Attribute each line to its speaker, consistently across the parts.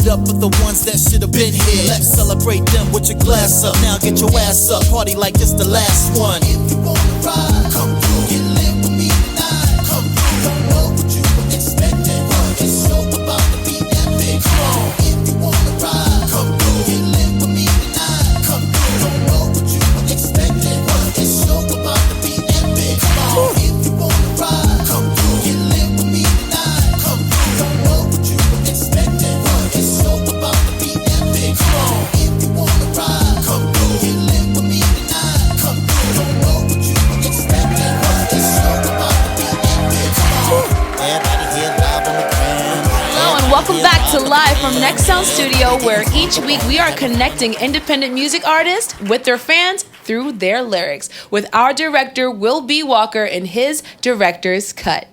Speaker 1: up for the ones that should have been here. Let's celebrate them with your glass up. Now get your ass up, party like it's the last one. If you wanna ride, come through, get lit with me tonight. Come through, don't know what you were expecting, but it's so about to be epic. Come on, if you wanna ride, come through, get lit with me tonight. Come through, don't know what you were expecting, but it's so about to be epic. Come on, if you wanna ride, come through, get lit with me tonight. Come through, don't know what you were expecting, but it's so about to be epic. Come on, if you wanna ride, come through, get lit with me tonight. Come through, don't know what you were expecting, but it's so about to be epic. Come on, everybody here live on the gram.
Speaker 2: Hello and welcome back to Live from Next Sound Studio, where each week we are connecting independent music artists with their fans through their lyrics, with our director Will B. Walker and his director's cut.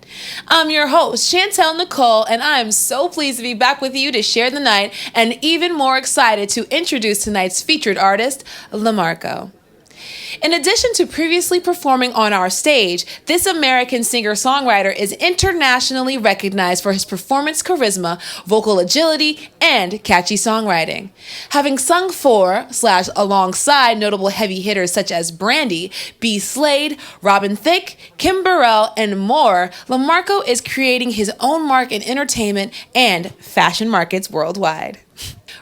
Speaker 2: I'm your host, Chantel Nicole, and I am so pleased to be back with you to share the night, and even more excited to introduce tonight's featured artist, LaMarco. In addition to previously performing on our stage, this American singer-songwriter is internationally recognized for his performance charisma, vocal agility, and catchy songwriting. Having sung for/alongside notable heavy hitters such as Brandy, B. Slade, Robin Thicke, Kim Burrell, and more, LaMarco is creating his own mark in entertainment and fashion markets worldwide.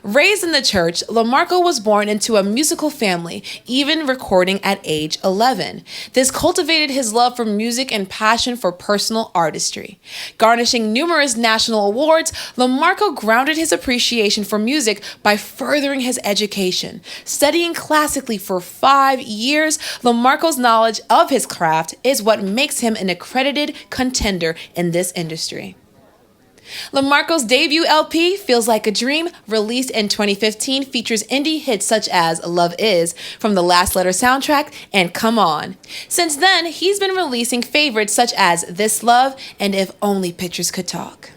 Speaker 2: Raised in the church, LaMarco was born into a musical family, even recording at age 11. This cultivated his love for music and passion for personal artistry. Garnishing numerous national awards, LaMarco grounded his appreciation for music by furthering his education. Studying classically for 5 years, LaMarco's knowledge of his craft is what makes him an accredited contender in this industry. LaMarco's debut LP, Feels Like a Dream, released in 2015, features indie hits such as Love Is from the Last Letter soundtrack and Come On. Since then, he's been releasing favorites such as This Love and If Only Pictures Could Talk.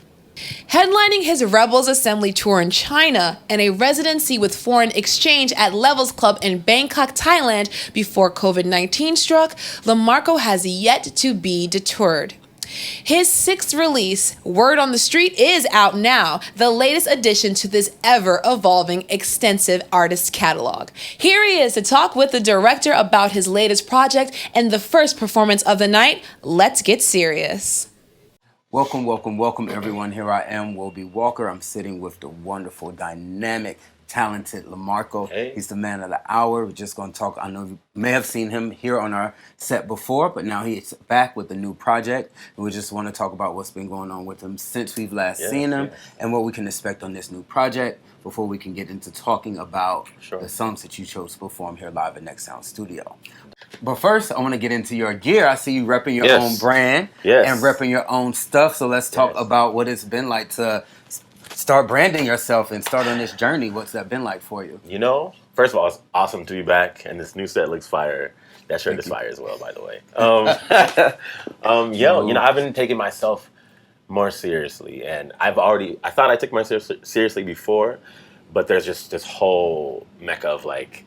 Speaker 2: Headlining his Rebels Assembly tour in China and a residency with Foreign Exchange at Levels Club in Bangkok, Thailand before COVID-19 struck, LaMarco has yet to be deterred. His sixth release, Word on the Street, is out now, the latest addition to this ever-evolving, extensive artist catalog. Here he is to talk with the director about his latest project and the first performance of the night. Let's get serious.
Speaker 3: Welcome everyone. Here I am, Will B. Walker. I'm sitting with the wonderful, dynamic, talented LaMarco.
Speaker 4: Hey.
Speaker 3: He's the man of the hour. We're just going to talk. I know you may have seen him here on our set before, but now he's back with a new project. And we just want to talk about what's been going on with him since we've last seen him and what we can expect on this new project before we can get into talking about the songs that you chose to perform here live at Next Sound Studio. But first, I want to get into your gear. I see you repping your own brand and repping your own stuff. So let's talk about what it's been like to start branding yourself and start on this journey. What's that been like for you?
Speaker 4: You know, first of all, it's awesome to be back, and this new set looks fire. That shirt is fire as well, by the way. You know, I've been taking myself more seriously, and I thought I took myself seriously before, but there's just this whole mecca of like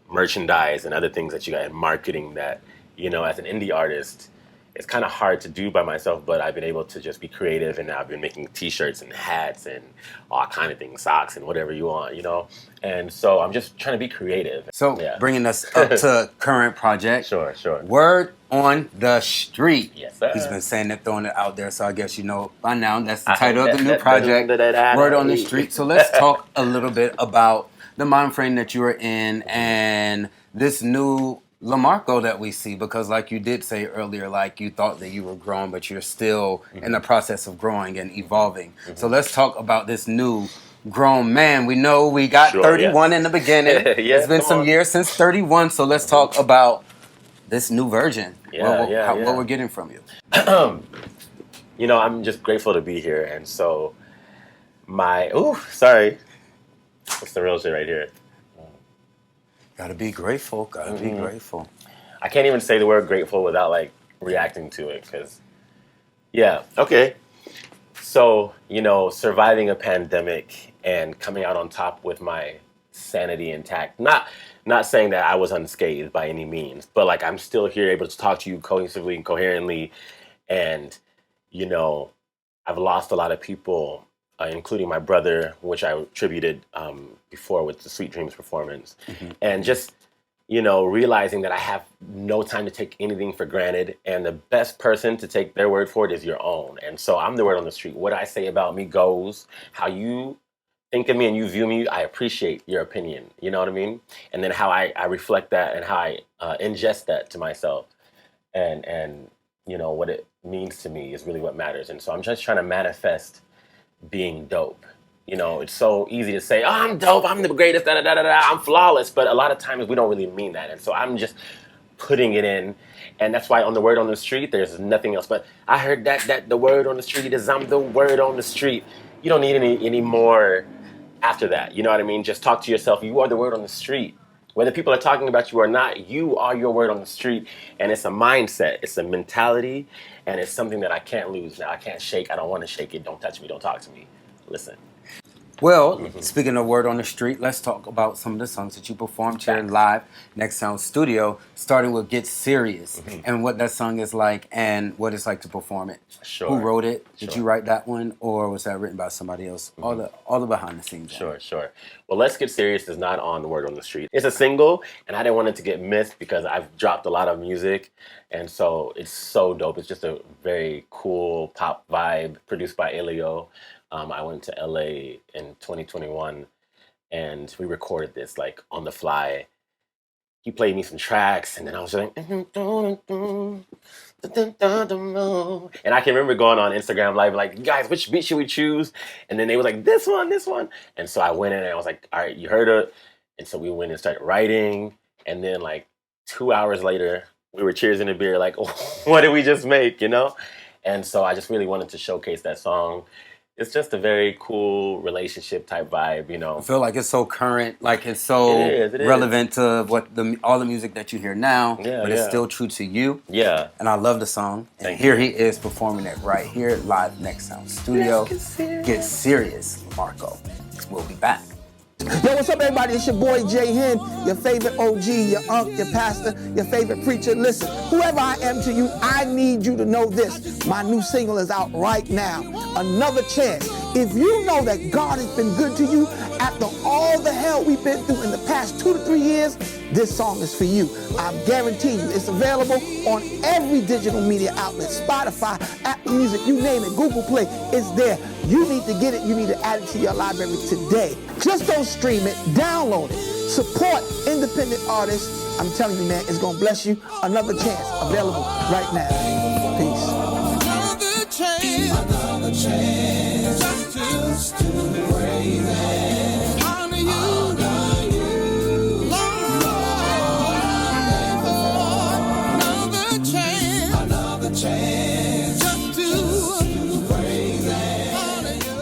Speaker 4: merchandise and other things that you got in marketing that, you know, as an indie artist, it's kind of hard to do by myself, but I've been able to just be creative, and I've been making t-shirts and hats and all kind of things, socks and whatever you want, you know? And so I'm just trying to be creative.
Speaker 3: So bringing us up to current project.
Speaker 4: Sure.
Speaker 3: Word on the Street.
Speaker 4: Yes, sir.
Speaker 3: He's been saying it, throwing it out there, so I guess you know by now that's the title of the new project, Word on the Street. So let's talk a little bit about the mind frame that you are in and this new LaMarco that we see, because like you did say earlier, like you thought that you were growing, but you're still in the process of growing and evolving. So let's talk about this new grown man. We know we got 31 in the beginning. It's been some years since 31, so let's talk about this new version. What we're getting from you.
Speaker 4: You know, I'm just grateful to be here, and so sorry. What's the real shit right here?
Speaker 3: Gotta be grateful. Be grateful.
Speaker 4: I can't even say the word grateful without like reacting to it, because So, you know, surviving a pandemic and coming out on top with my sanity intact. Not saying that I was unscathed by any means, but like I'm still here able to talk to you cohesively and coherently. And, you know, I've lost a lot of people including my brother, which I attributed before with the Sweet Dreams performance. And just, realizing that I have no time to take anything for granted, and the best person to take their word for it is your own. And so I'm the word on the street. What I say about me goes. How you think of me and you view me, I appreciate your opinion. You know what I mean? And then how I reflect that and how I ingest that to myself. And what it means to me is really what matters. And so I'm just trying to manifest being dope. It's so easy to say, oh, I'm dope, I'm the greatest, I'm flawless. But a lot of times we don't really mean that. And so I'm just putting it in. And that's why on the word on the street, there's nothing else. But I heard that the word on the street is I'm the word on the street. You don't need any more after that. You know what I mean? Just talk to yourself. You are the word on the street. Whether people are talking about you or not, you are your word on the street. And it's a mindset. It's a mentality. And it's something that I can't lose now. I can't shake. I don't want to shake it. Don't touch me. Don't talk to me. Listen.
Speaker 3: Well, speaking of word on the street, let's talk about some of the songs that you performed here live, Next Sound Studio, starting with Get Serious, and what that song is like and what it's like to perform it.
Speaker 4: Sure.
Speaker 3: Who wrote it? Did you write that one, or was that written by somebody else? All the behind the scenes.
Speaker 4: Sure. Well, Let's Get Serious is not on the word on the street. It's a single, and I didn't want it to get missed because I've dropped a lot of music, and so it's so dope. It's just a very cool pop vibe produced by Elio. I went to LA in 2021 and we recorded this like on the fly. He played me some tracks and then I was like, and I can remember going on Instagram Live like, guys, which beat should we choose? And then they was like, this one. And so I went in and I was like, all right, you heard it. And so we went and started writing. And then like 2 hours later, we were cheersing a beer like, oh, what did we just make, And so I just really wanted to showcase that song. It's just a very cool relationship type vibe,
Speaker 3: I feel like it's so current, like it's so relevant to what all the music that you hear now, but it's still true to you.
Speaker 4: Yeah.
Speaker 3: And I love the song. And here he is performing it right here live Next Sound Studio. Get Serious, Marco. We'll be back.
Speaker 5: Yo, what's up, everybody? It's your boy, Jay Hen, your favorite OG, your uncle, your pastor, your favorite preacher. Listen, whoever I am to you, I need you to know this. My new single is out right now, Another Chance. If you know that God has been good to you after all the hell we've been through in the past 2 to 3 years, this song is for you. I guarantee you, it's available on every digital media outlet, Spotify, Apple Music, you name it, Google Play, it's there. You need to get it, you need to add it to your library today. Just don't stream it, download it. Support independent artists. I'm telling you, man, it's gonna bless you. Another Chance, available right now. Peace. Another chance, just to praise and honor you, Lord. Another chance, just to praise and honor you.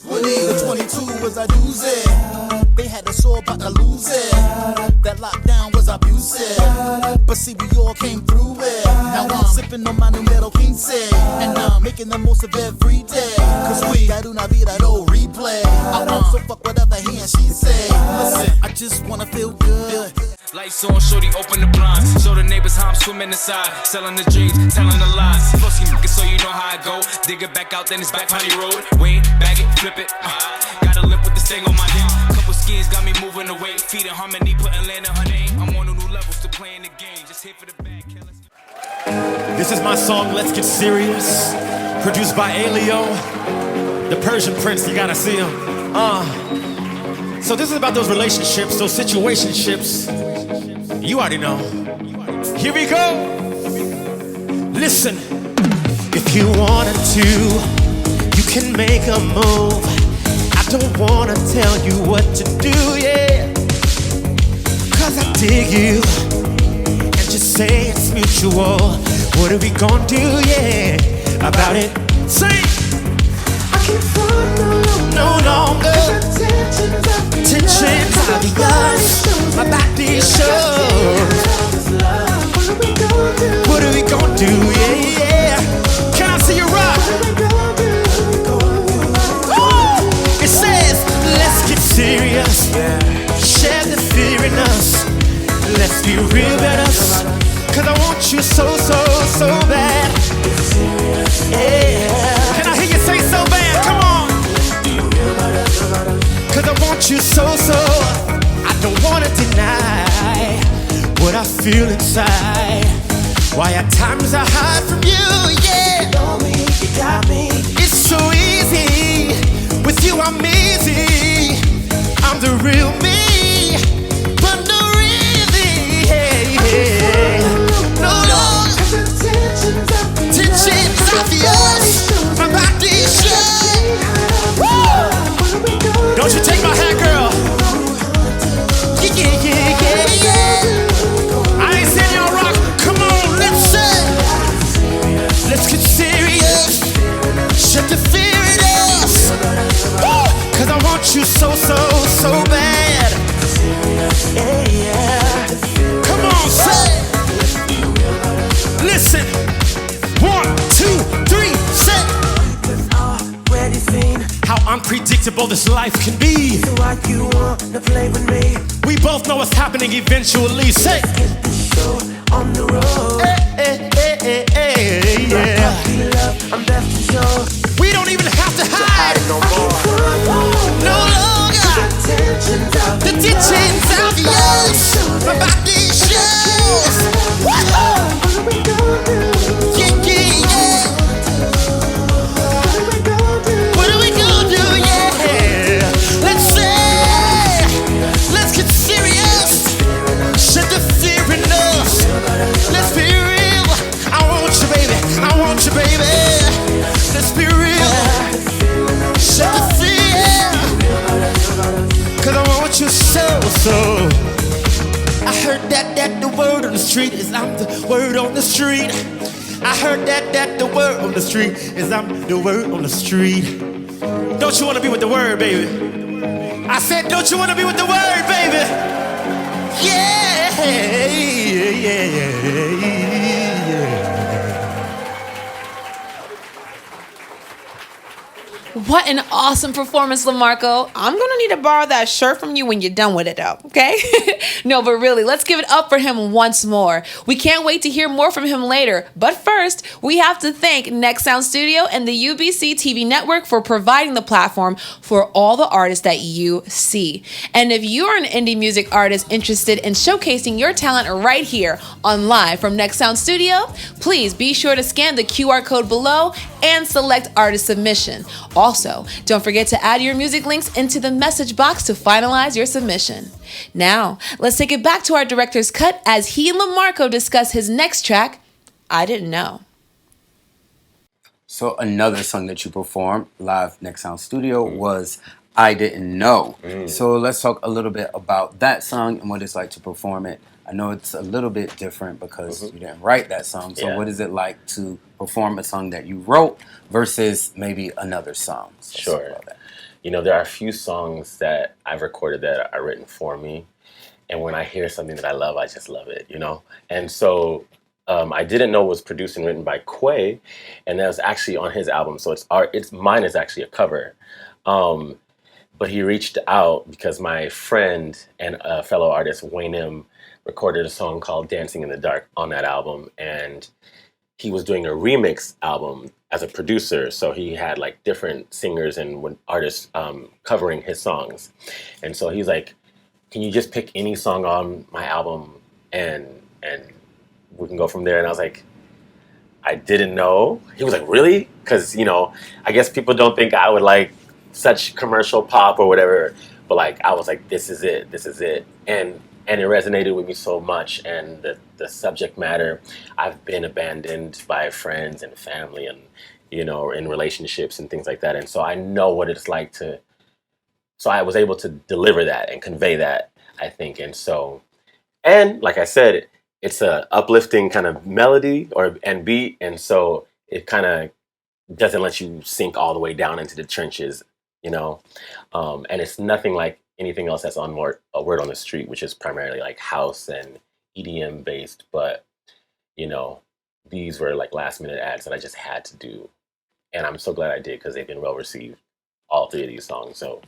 Speaker 1: When the 22 was a doozy, they had a sore but a lose it. That lockdown was abusive, but see we all came through it. Now I'm sipping on my numero 15, and I'm making the most of every day. Cause we got una vida do replay. So fuck whatever he and she say. Listen, I just wanna feel good.
Speaker 6: Lights on, shorty, open the blinds. Show the neighbors how I'm swimming inside. Selling the dreams, telling the lies. Flossy niggas, so you know how I go. Dig it back out, then it's back Honey Road. Wait, bag it, flip it. Got a lip with this thing on my neck. Couple skins got me moving away. Feet in harmony, putting land on her name. I'm on a new level, still playing the game. Just hit for the bag, killers.
Speaker 7: This is my song, Let's Get Serious. Produced by Elio, the Persian Prince, you gotta see him. So this is about those relationships, those situationships. You already know. Here we go. Listen. If you wanted to, you can make a move. I don't wanna tell you what to do, yeah. Cause I dig you, and you say it's mutual? What are we gonna do, yeah, about it? Say, I can't find no longer. Tensions obvious, my body shows. What are we gonna do, yeah, yeah. Can I see you rock? It says, let's get serious. Share the fear in us. Let's be real with us. Cause I want you so, so, so bad. Yeah. Can I hear you say so bad? Come on. Cause I want you so, so. I don't wanna deny what I feel inside. Why at times I hide from you, yeah. You know me, you got me. It's so easy. With you I'm easy. I'm the real me. But no really, hey, hey. No longer. Tensions obvious. My body shows. Don't you take my hat, girl. Yeah, yeah, yeah, yeah, yeah. I ain't saying y'all rock. Come on, let's get serious. Shut the fear in us. Woo! Cause I want you so, so, so bad. Yeah, yeah. Come on, say. Listen. 1, 2, 3, say. Already seen how unpredictable this life can be. So why you wanna play with me? We both know what's happening eventually. Say. Let's get the show on the road. Hey, hey, hey, hey, hey, yeah. Love, I'm best to show. We don't even have to hide no more. No longer. The tensions obvious. My body shows. Yeah, yeah, yeah. What are we gonna do? Yeah. Let's get serious. Shut the fear in us. Let's be real. I want you, baby. I want you, baby. Let's be real. Shut the fear. Cause I want you so, so. I heard that the word on the street is I'm the word on the street. I heard that the word on the street is I'm the word on the street. Don't you wanna be with the word, baby? I said, don't you wanna be with the word, baby? Yeah, yeah, yeah, yeah.
Speaker 2: What an awesome performance, LaMarco. I'm going to need to borrow that shirt from you when you're done with it, though, okay? No, but really, let's give it up for him once more. We can't wait to hear more from him later. But first, we have to thank Next Sound Studio and the UBC TV network for providing the platform for all the artists that you see. And if you're an indie music artist interested in showcasing your talent right here on Live from Next Sound Studio, please be sure to scan the QR code below and select artist submission. Also, don't forget to add your music links into the message box to finalize your submission. Now, let's take it back to our director's cut as he and LaMarco discuss his next track, I Didn't Know.
Speaker 3: So another song that you performed live Next Sound Studio was I Didn't Know. So let's talk a little bit about that song and what it's like to perform it. I know it's a little bit different because you didn't write that song. So what is it like to perform a song that you wrote versus maybe another song? So
Speaker 4: sure. You know, there are a few songs that I've recorded that are written for me. And when I hear something that I love, I just love it, you know? And so I Didn't Know was produced and written by Quay, and that was actually on his album. So mine is actually a cover. But he reached out because my friend and a fellow artist, Wayne M., recorded a song called Dancing in the Dark on that album. And he was doing a remix album as a producer. So he had like different singers and artists covering his songs. And so he's like, can you just pick any song on my album and we can go from there? And I was like, I didn't know. He was like, really? Because, you know, I guess people don't think I would like such commercial pop or whatever. But like, I was like, this is it. This is it. And it resonated with me so much. And the subject matter, I've been abandoned by friends and family and, you know, in relationships and things like that. And so I know what it's like so I was able to deliver that and convey that, I think. And so, and like I said, it's a uplifting kind of melody and beat, and so it kind of doesn't let you sink all the way down into the trenches, you know. And it's nothing like anything else that's on Word on the Street, which is primarily like house and EDM based. But you know, these were like last minute ads that I just had to do, and I'm so glad I did because they've been well received, all three of these songs. So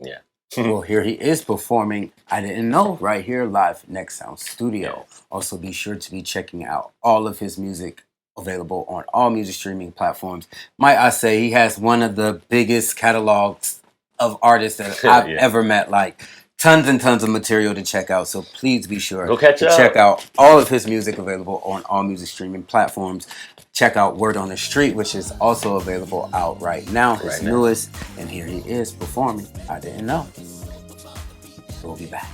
Speaker 4: yeah.
Speaker 3: Well, here he is performing I Didn't Know right here live at Next Sound Studio. Also, be sure to be checking out all of his music available on all music streaming platforms. Might I say, he has one of the biggest catalogs of artists that I've ever met. Like, tons and tons of material to check out. So please be sure to check out all of his music available on all music streaming platforms. Check out Word on the Street, which is also available out right now, his newest. And here he is performing I Didn't Know. We'll be back.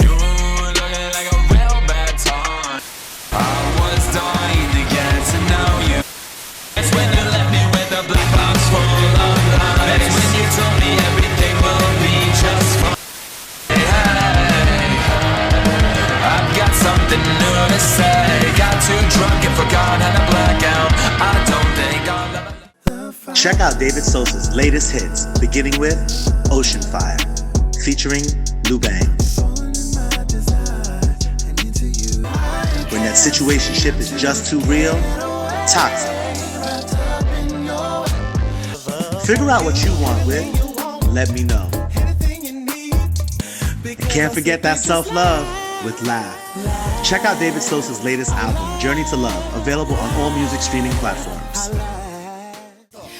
Speaker 6: You looking like a real bad time. I was dying to get to know you. That's when you left me with a black box full of lies. That's when you told me everything will be just fine. I've got something new to say. Got too drunk and forgot how to black out. I don't think I'll ever.
Speaker 8: Check out David Sosa's latest hits, beginning with Ocean Fire, featuring Lou Bang. When that situationship is just too real, Toxic. Figure out what you want with Let Me Know. And can't forget that self-love with Laugh. Check out David Sosa's latest album, Journey to Love, available on all music streaming platforms.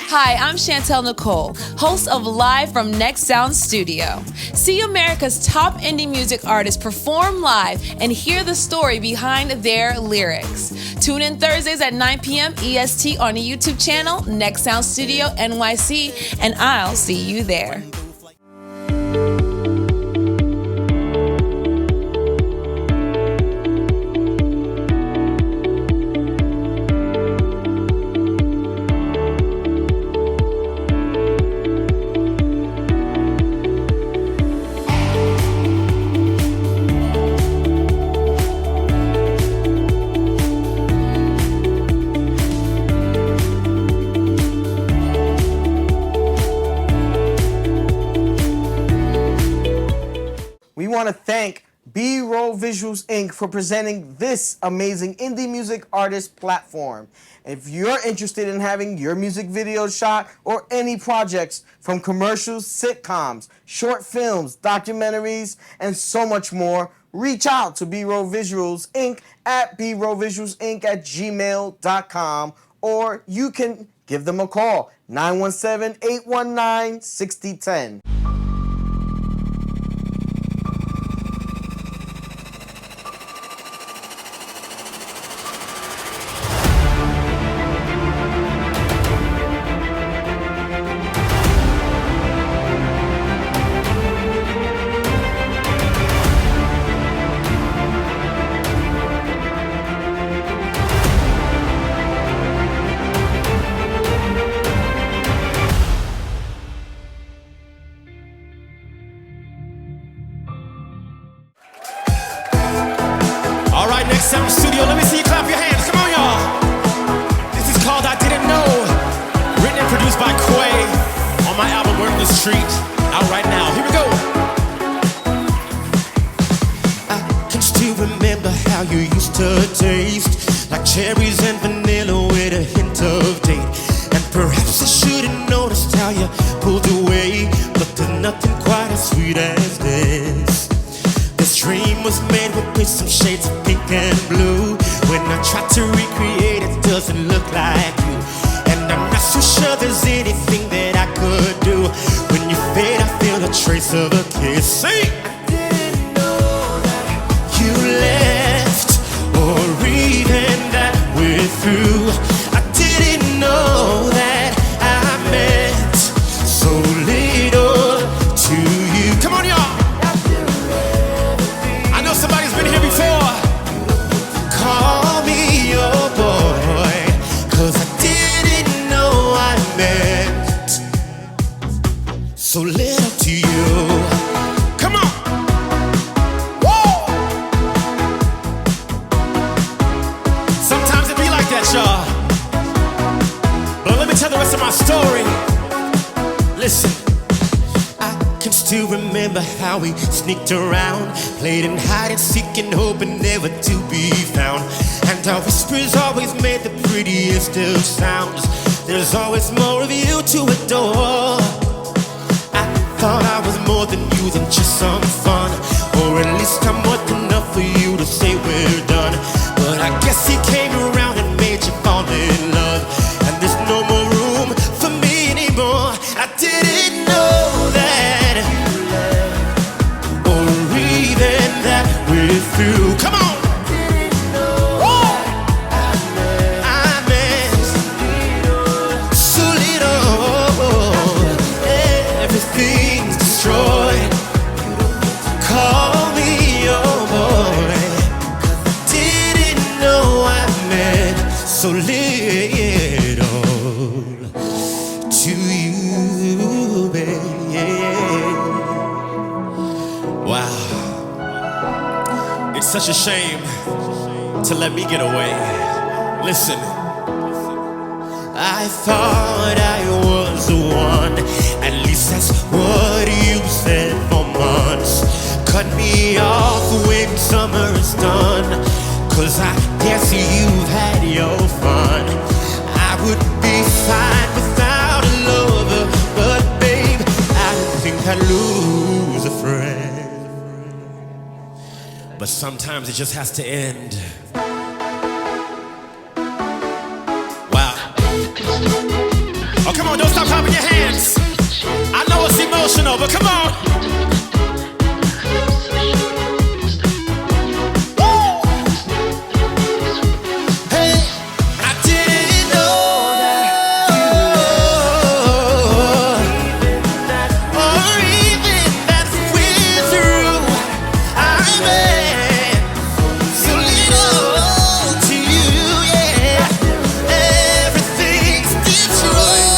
Speaker 2: Hi, I'm Chantel Nicole, host of Live from Next Sound Studio. See America's top indie music artists perform live and hear the story behind their lyrics. Tune in Thursdays at 9 p.m. EST on the YouTube channel, Next Sound Studio NYC, and I'll see you there.
Speaker 5: We want to thank B-Roll Visuals Inc. for presenting this amazing indie music artist platform. If you're interested in having your music video shot or any projects from commercials, sitcoms, short films, documentaries, and so much more, reach out to B-Roll Visuals Inc. at brollvisualsinc@gmail.com, or you can give them a call, 917-819-6010.
Speaker 7: All right, Next Sound Studio, let me see you clap your hands. Come on, y'all. This is called I Didn't Know. Written and produced by Quay on my album Word on the Street. Out right now. Here we go. I can still remember how you used to taste like cherries and vanilla with a hint of date. And perhaps I should've noticed how you pulled away, but there's nothing quite as sweet as this. This dream was made with some shades of pink and blue. When I try to recreate it, doesn't look like you. And I'm not so sure there's anything that I could do. When you fade, I feel a trace of a kiss. See? I didn't know that you left, or even that we're through. I didn't know that I meant so little to you. Come on, y'all. I know somebody's been here before. Call me your boy, 'cause I didn't know I meant so little to the rest of my story. Listen. I can still remember how we sneaked around, played in hide and seek and hoping never to be found. And our whispers always made the prettiest of sounds. There's always more of you to adore. I thought I was more than you than just some fun, or at least I'm more than enough for you to say we're done. But I guess he came around and made you fall in love, and there's no more room for me anymore. I didn't know that, or even that we're through. Come on! Everything's destroyed. Call me your boy. Didn't know I meant so little to you, babe. Wow. It's such a shame to let me get away. Listen. I thought I was the one, at least that's what you said for months. Cut me off when summer is done, 'cause I guess you've had your fun. I would be fine without a lover, but babe, I think I'd lose a friend. But sometimes it just has to end. Oh, come on, don't stop clapping your hands. I know it's emotional, but come on. Woo! Hey, I didn't know that, or even that we're through. I meant so little to you, yeah. Everything's destroyed.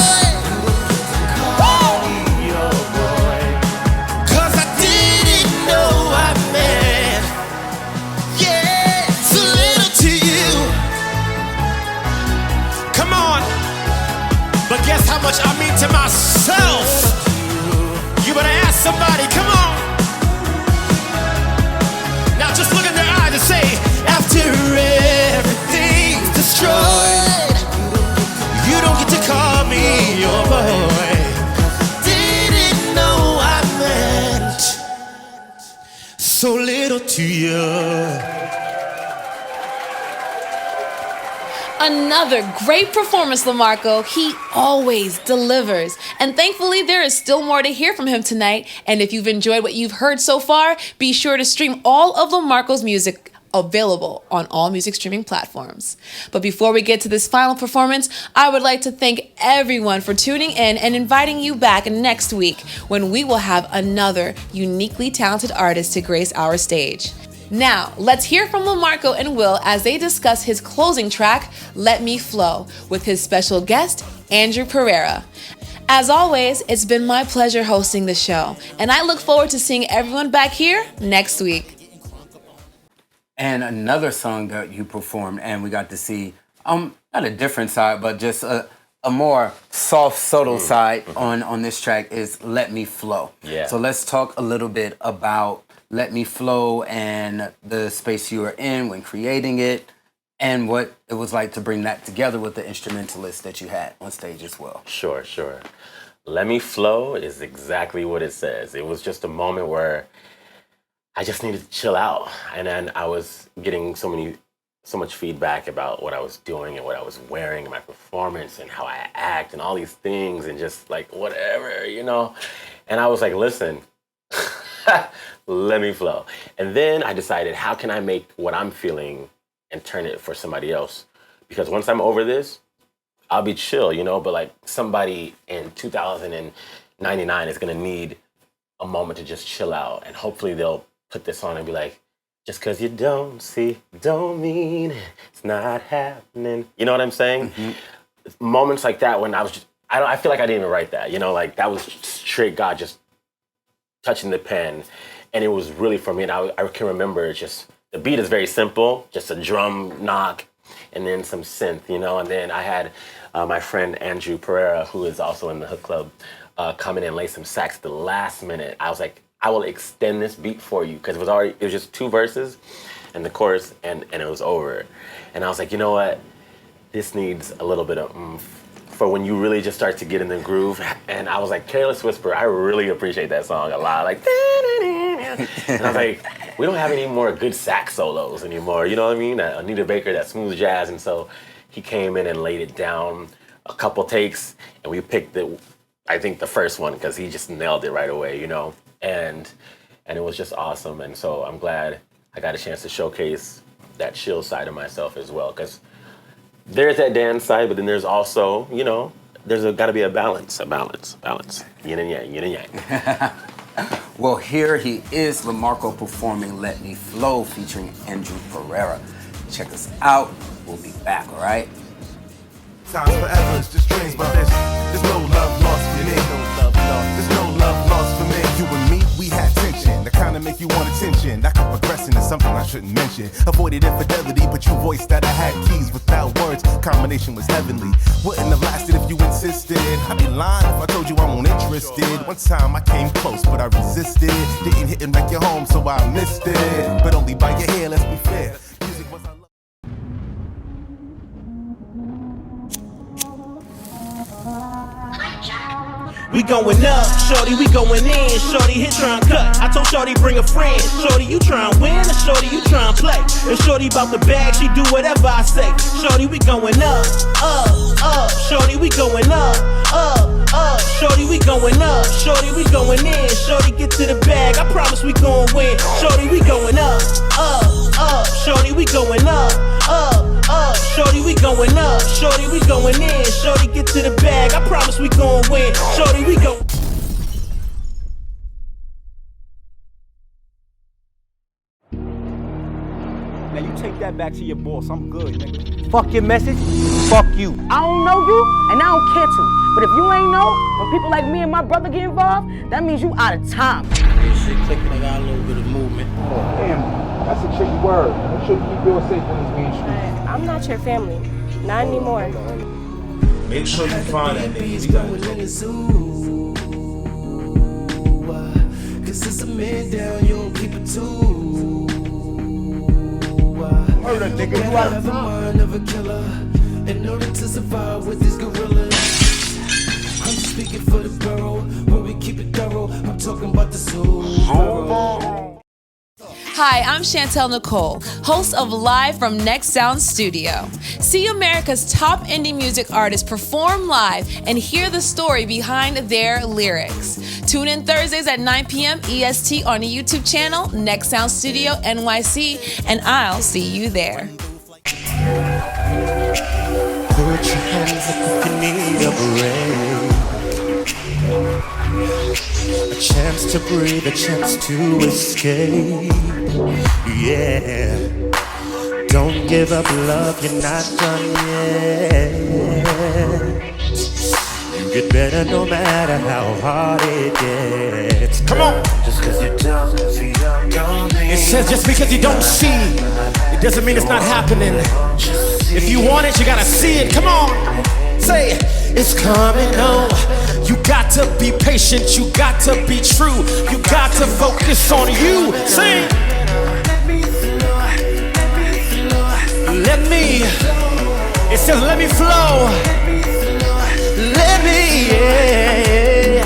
Speaker 7: Guess how much I mean to myself. You better ask somebody, come on. Now just look in their eyes and say, after everything's destroyed, you don't get to call me your boy. Didn't know I meant so little to you.
Speaker 2: Another great performance, LaMarco. He always delivers. And thankfully, there is still more to hear from him tonight. And if you've enjoyed what you've heard so far, be sure to stream all of LaMarco's music, available on all music streaming platforms. But before we get to this final performance, I would like to thank everyone for tuning in and inviting you back next week when we will have another uniquely talented artist to grace our stage. Now, let's hear from LaMarco and Will as they discuss his closing track, Lemme Flo, with his special guest, Andrew Pereira. As always, it's been my pleasure hosting the show, and I look forward to seeing everyone back here next week.
Speaker 3: And another song that you performed, and we got to see, not a different side, but just a more soft, subtle side on this track is Lemme Flo.
Speaker 4: Yeah.
Speaker 3: So let's talk a little bit about Lemme Flo and the space you were in when creating it, and what it was like to bring that together with the instrumentalist that you had on stage as well.
Speaker 4: Sure. Lemme Flo is exactly what it says. It was just a moment where I just needed to chill out, and then I was getting so much feedback about what I was doing and what I was wearing and my performance and how I act and all these things and just like whatever, you know. And I was like, listen, Lemme Flo. And then I decided, how can I make what I'm feeling and turn it for somebody else? Because once I'm over this, I'll be chill, you know, but like somebody in 2099 is gonna need a moment to just chill out, and hopefully they'll put this on and be like, just because you don't see, don't mean it's not happening. You know what I'm saying? Mm-hmm. Moments like that when I feel like I didn't even write that, you know, like that was straight God just touching the pen. And it was really for me, and I can remember just, the beat is very simple, just a drum knock, and then some synth, you know, and then I had my friend Andrew Pereira, who is also in the Hook Club, come in and lay some sax at the last minute. I was like, I will extend this beat for you, because it was just 2 verses and the chorus, and it was over. And I was like, you know what? This needs a little bit of oomph for when you really just start to get in the groove. And I was like, Careless Whisper, I really appreciate that song a lot. Like, and I was like, we don't have any more good sax solos anymore. You know what I mean? Anita Baker, that smooth jazz. And so he came in and laid it down a couple takes, and we picked I think the first one, because he just nailed it right away, you know? And it was just awesome. And so I'm glad I got a chance to showcase that chill side of myself as well, because there's that dance side, but then there's also, you know, there's got to be a balance. Yin and yang, yin and yang.
Speaker 3: Well, here he is, LaMarco, performing Lemme Flo featuring Andrew Pereira. Check us out. We'll be back, all right?
Speaker 9: Times forever, it's just dreams, but there's no love lost for me. There's no love lost for me. You and me, we had tension. The kind of make you want attention. That could progress into something I shouldn't mention. Avoided infidelity, but you voiced that I had keys without words. Combination was heavenly. Wouldn't have lasted if you insisted. I'd be lying if I told you I wasn't interested. One time I came close, but I resisted. Didn't hit and wreck your home, so I missed it. But only by your hair, let's be fair. Music was I love.
Speaker 10: We going up, shorty, we going in. Shorty hit trying cut. I told shorty bring a friend. Shorty, you trying win, or shorty, you trying play? If shorty bout the bag, she do whatever I say. Shorty, we going up, up. Shorty, we going up, up. Shorty, we going up. Shorty, we going in. Shorty, get to the bag. I promise we gon' win. Shorty, we going up, up. Shorty, we going up, up. Shorty, we going up. Shorty, we going in. Shorty, get to the bag. I promise we gon' win. Shorty, we go.
Speaker 11: Now you take that back to your boss. I'm good, nigga. Fuck your message. Fuck you.
Speaker 12: I don't know you, and I don't care to. But if you ain't know, when people like me and my brother get involved, that means you out of time.
Speaker 10: This shit clicking, I got a little bit of movement.
Speaker 13: Damn, that's a tricky word. Make sure you keep yours safe when it's being street.
Speaker 14: I'm not your family. Not anymore.
Speaker 10: Make sure you find that nigga.
Speaker 1: Cause it's a man down, you don't keep it too.
Speaker 13: Murder, nigga, you out of time.
Speaker 1: Of a killer, in order to survive with these gorillas. I'm speaking for the borough, where we keep it thorough. I'm talking about the soul.
Speaker 2: Hi, I'm Chantel Nicole, host of Live from Next Sound Studio. See America's top indie music artists perform live and hear the story behind their lyrics. Tune in Thursdays at 9 p.m. EST on the YouTube channel, Next Sound Studio NYC, and I'll see you there.
Speaker 6: Put your hands up if you need a break. A chance to breathe, a chance to escape. Yeah. Don't give up love, you're not done yet. You get better no matter how hard it gets. Come on!
Speaker 1: Just cause you don't see, don't mean.
Speaker 7: It says just because you don't see, it doesn't mean it's not happening. If you want it, you gotta see it. Come on! Say, it's coming on. You got to be patient, you got to be true. You got to focus on you. Say, let me, it says let me flow. Let me, yeah.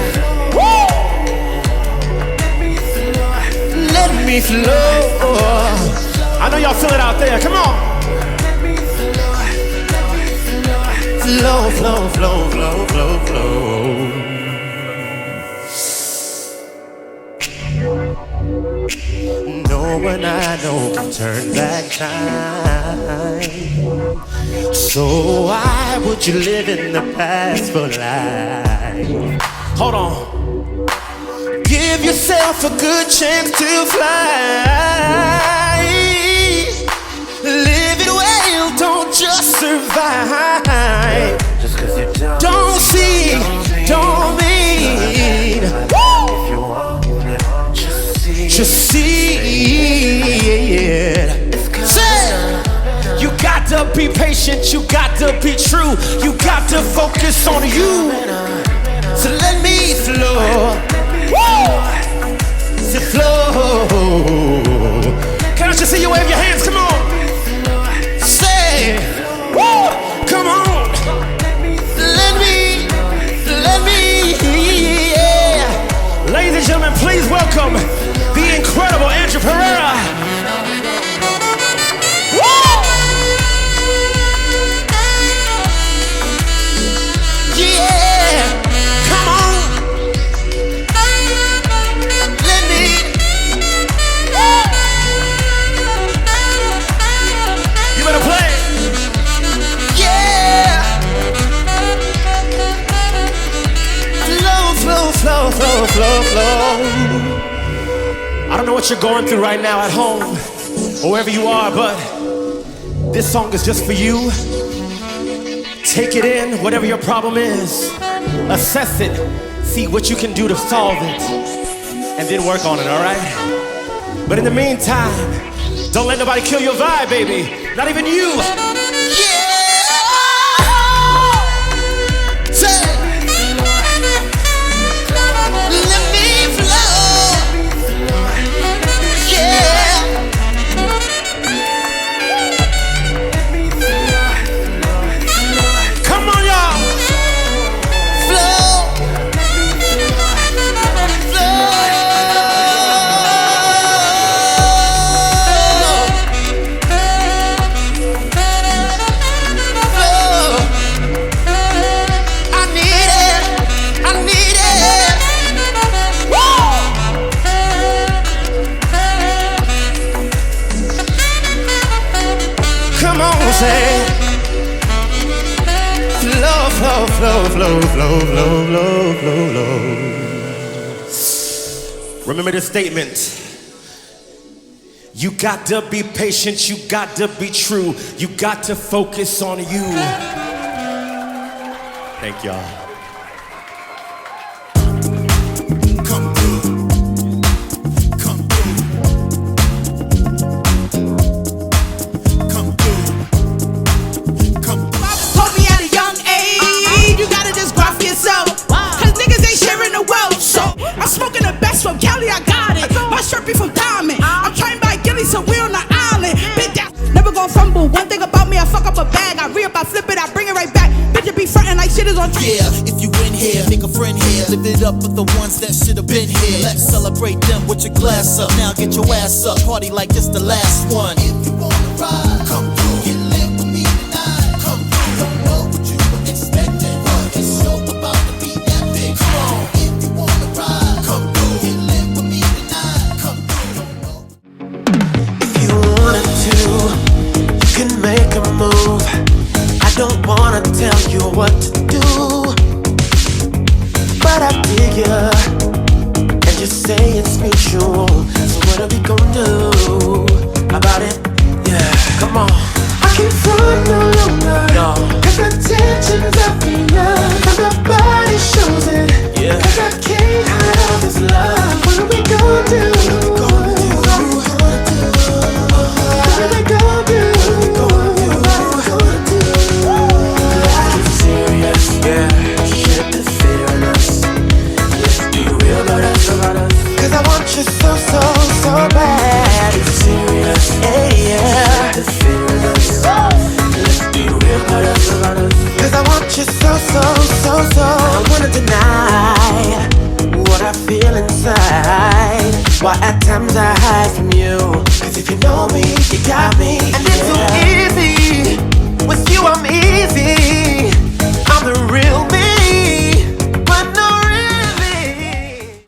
Speaker 7: Woo! Let me flow. I know y'all feel it out there, come on. Flow, flow, flow, flow, flow, flow. No one I know can turn back time. So why would you live in the past for life? Hold on. Give yourself a good chance to fly. Live it well, don't just survive.
Speaker 1: Just cause you
Speaker 7: don't see, don't mean.
Speaker 1: If you want it, just see
Speaker 7: it. Say, you got to to be patient, you got to be true, you got to focus on you. So let me flow. To flow. Can I just see you wave your hands? Come on. Say, woo, come on. Let me, yeah. Ladies and gentlemen, please welcome the incredible Andrew Pereira. Woo! Yeah, come on. Let me. You better play. Yeah. Flow. I don't know what you're going through right now at home or wherever you are, but this song is just for you. Take it in, whatever your problem is. Assess it, see what you can do to solve it, and then work on it, all right? But in the meantime, don't let nobody kill your vibe, baby. Not even you. Yeah! Flow. Remember this statement. You got to be patient, you got to be true, you got to focus on you. Thank y'all.
Speaker 15: I'm smoking the best from Cali, I got it. My shirt be from Diamond. I'm trying by Gilly, so we on the island. Big down, never gon' fumble. One thing about me, I fuck up a bag. I re-up, I flip it, I bring it right back. Bitch, you be frontin' like shit is on track.
Speaker 1: Yeah, if you in here, make a friend here. Live it up with the ones that should've been here. Let's celebrate them with your glass up. Now get your ass up, party like this the last one. If you wanna ride, come through. Get lit with me tonight. Come through. Don't know what you were expecting, but this show about to be epic. Come on, if you wanna ride, come through. Get lit with me tonight. Come through.
Speaker 16: If you wanted to, you can make a move. I don't wanna tell you what to do, but I dig ya, and you say it's mutual. So what are we gonna do about it? Yeah, come on. I can't front no longer, no. Cause the tension's up enough, and my body shows it. Yeah. Cause I can't hide all this love. What are we gonna do? What are we gonna do? Yeah, shit is fearing us. Let's be real about us. Cause I want you so bad. It's serious. Yeah, shit is fearing us. Let's be real about us. Cause I want you so. I don't wanna deny what I feel inside. Why at times I hide from you. Cause if you know me, you got me. And it's so easy. With you I'm easy.